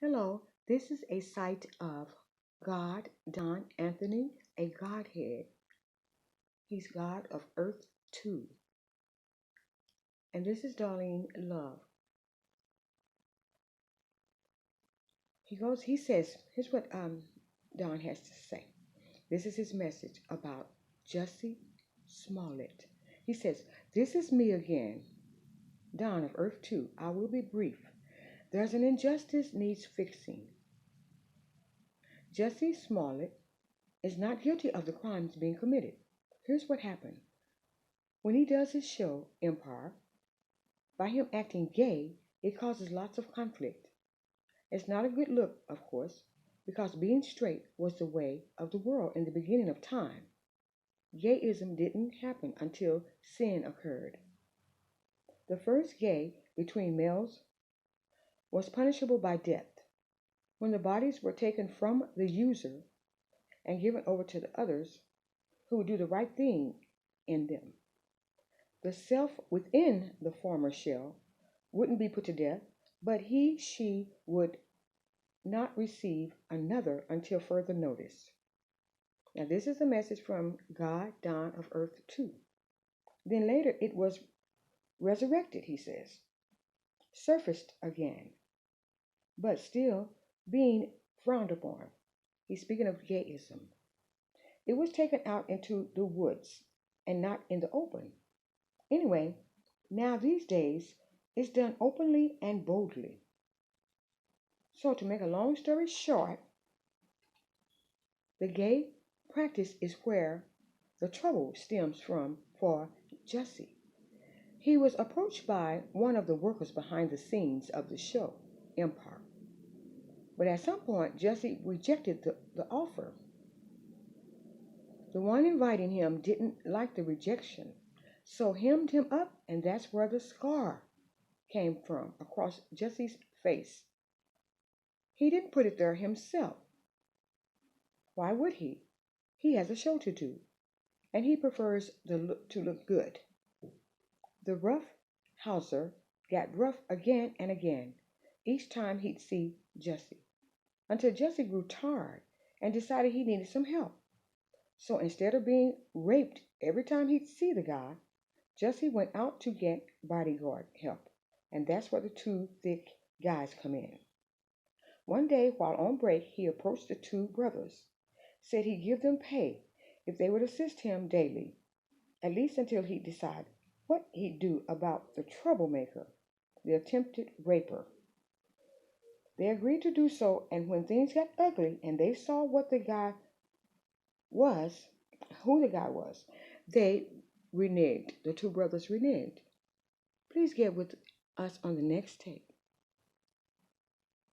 Hello, this is a site of God, Don Anthony, a Godhead. He's God of Earth too. And this is Darlene Love. He says, here's what Don has to say. This is his message about Jussie Smollett. He says, "This is me again, Don of Earth 2. I will be brief. There's an injustice needs fixing. Jussie Smollett is not guilty of the crimes being committed. Here's what happened. When he does his show, Empire, by him acting gay, it causes lots of conflict. It's not a good look, of course, because being straight was the way of the world in the beginning of time. Gayism didn't happen until sin occurred. The first gay between males was punishable by death. When the bodies were taken from the user and given over to the others who would do the right thing in them. The self within the former shell wouldn't be put to death, but she would not receive another until further notice. Now, this is a message from God, Dawn of Earth 2. Then later it was resurrected, he says, surfaced again, but still being frowned upon. He's speaking of gayism. It was taken out into the woods and not in the open. Anyway, now these days, it's done openly and boldly. So, to make a long story short, the gay practice is where the trouble stems from for Jussie. He was approached by one of the workers behind the scenes of the show, Empire. But at some point, Jussie rejected the offer. The one inviting him didn't like the rejection, so hemmed him up, and that's where the scar came from across Jussie's face. He didn't put it there himself. Why would he? He has a show to do, and he prefers to look good. The rough houser got rough again and again, each time he'd see Jussie, until Jussie grew tired and decided he needed some help. So instead of being raped every time he'd see the guy, Jussie went out to get bodyguard help, and that's where the two thick guys come in. One day, while on break, he approached the two brothers, said he'd give them pay if they would assist him daily, at least until he'd decide what he'd do about the troublemaker, the attempted raper. They agreed to do so, and when things got ugly and they saw what the guy was, who the guy was, they reneged. The two brothers reneged. Please get with us on the next tape.